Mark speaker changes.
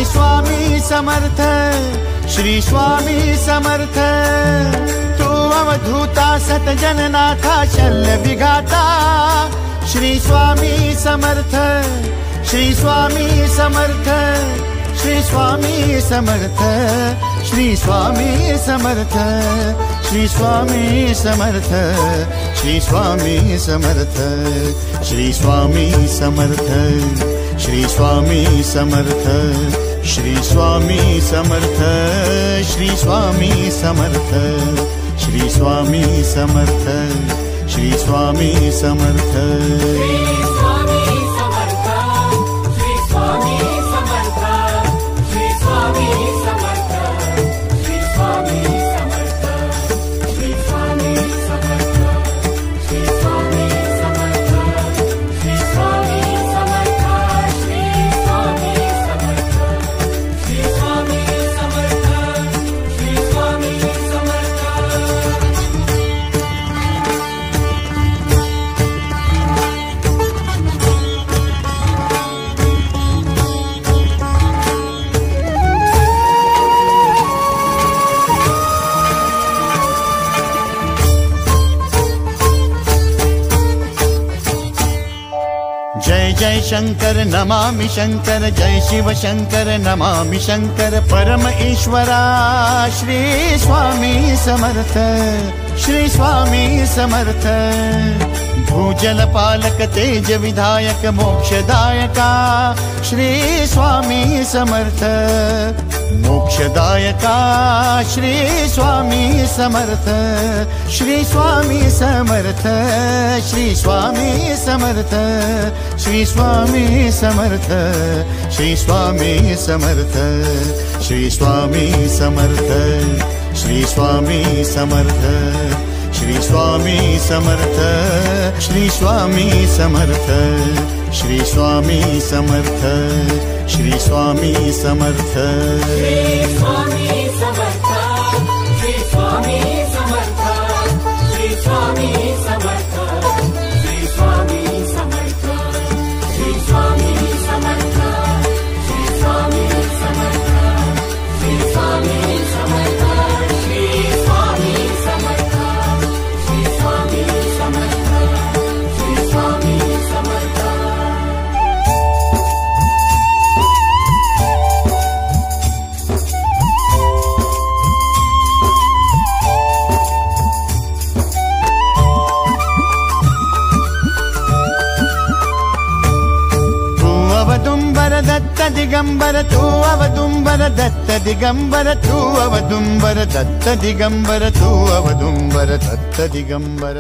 Speaker 1: श्री स्वामी समर्थ, श्री स्वामी समर्थ। तू अवधूता सतजननाथा शल्य विघाता, श्री स्वामी समर्थ, श्री स्वामी समर्थ, श्री स्वामी समर्थ, श्री स्वामी समर्थ, श्री स्वामी समर्थ, श्री स्वामी समर्थ, श्री स्वामी समर्थ, श्री स्वामी समर्थ, श्री स्वामी समर्थ, श्री स्वामी समर्थ, श्री स्वामी समर्थ, श्री स्वामी समर्थ। जय जय शंकर नमामि शंकर, जय शिव शंकर नमामि शंकर। परम ईश्वरा श्री स्वामी समर्थ, श्री स्वामी समर्थ। भूजल पालक तेज विधायक मोक्षदायका, श्री स्वामी समर्थ। मोक्षदायका श्री स्वामी समर्थ, श्री स्वामी समर्थ, श्री स्वामी समर्थ, श्री स्वामी समर्थ, श्री स्वामी समर्थ, श्री स्वामी समर्थ, श्री स्वामी समर्थ, श्री स्वामी समर्थ, श्री स्वामी समर्थ, श्री स्वामी समर्थ, श्री स्वामी समर्थ।
Speaker 2: श्री स्वामी समर्थ, श्री स्वामी समर्थ, श्री स्वामी समर्थ, श्री स्वामी समर्थ, श्री स्वामी समर्थ, श्री स्वामी समर्थ, श्री स्वामी समर्थ, श्री स्वामी समर्थ, श्री स्वामी समर्थ, श्री स्वामी समर्थ।
Speaker 1: अवदुम्बर दत्त दिगंबर, तू अवदुम्बर दत्त दिगंबर, तू अवदुम्बर दत्त दिगंबर, तू अवदुम्बर दत्त दिगंबर।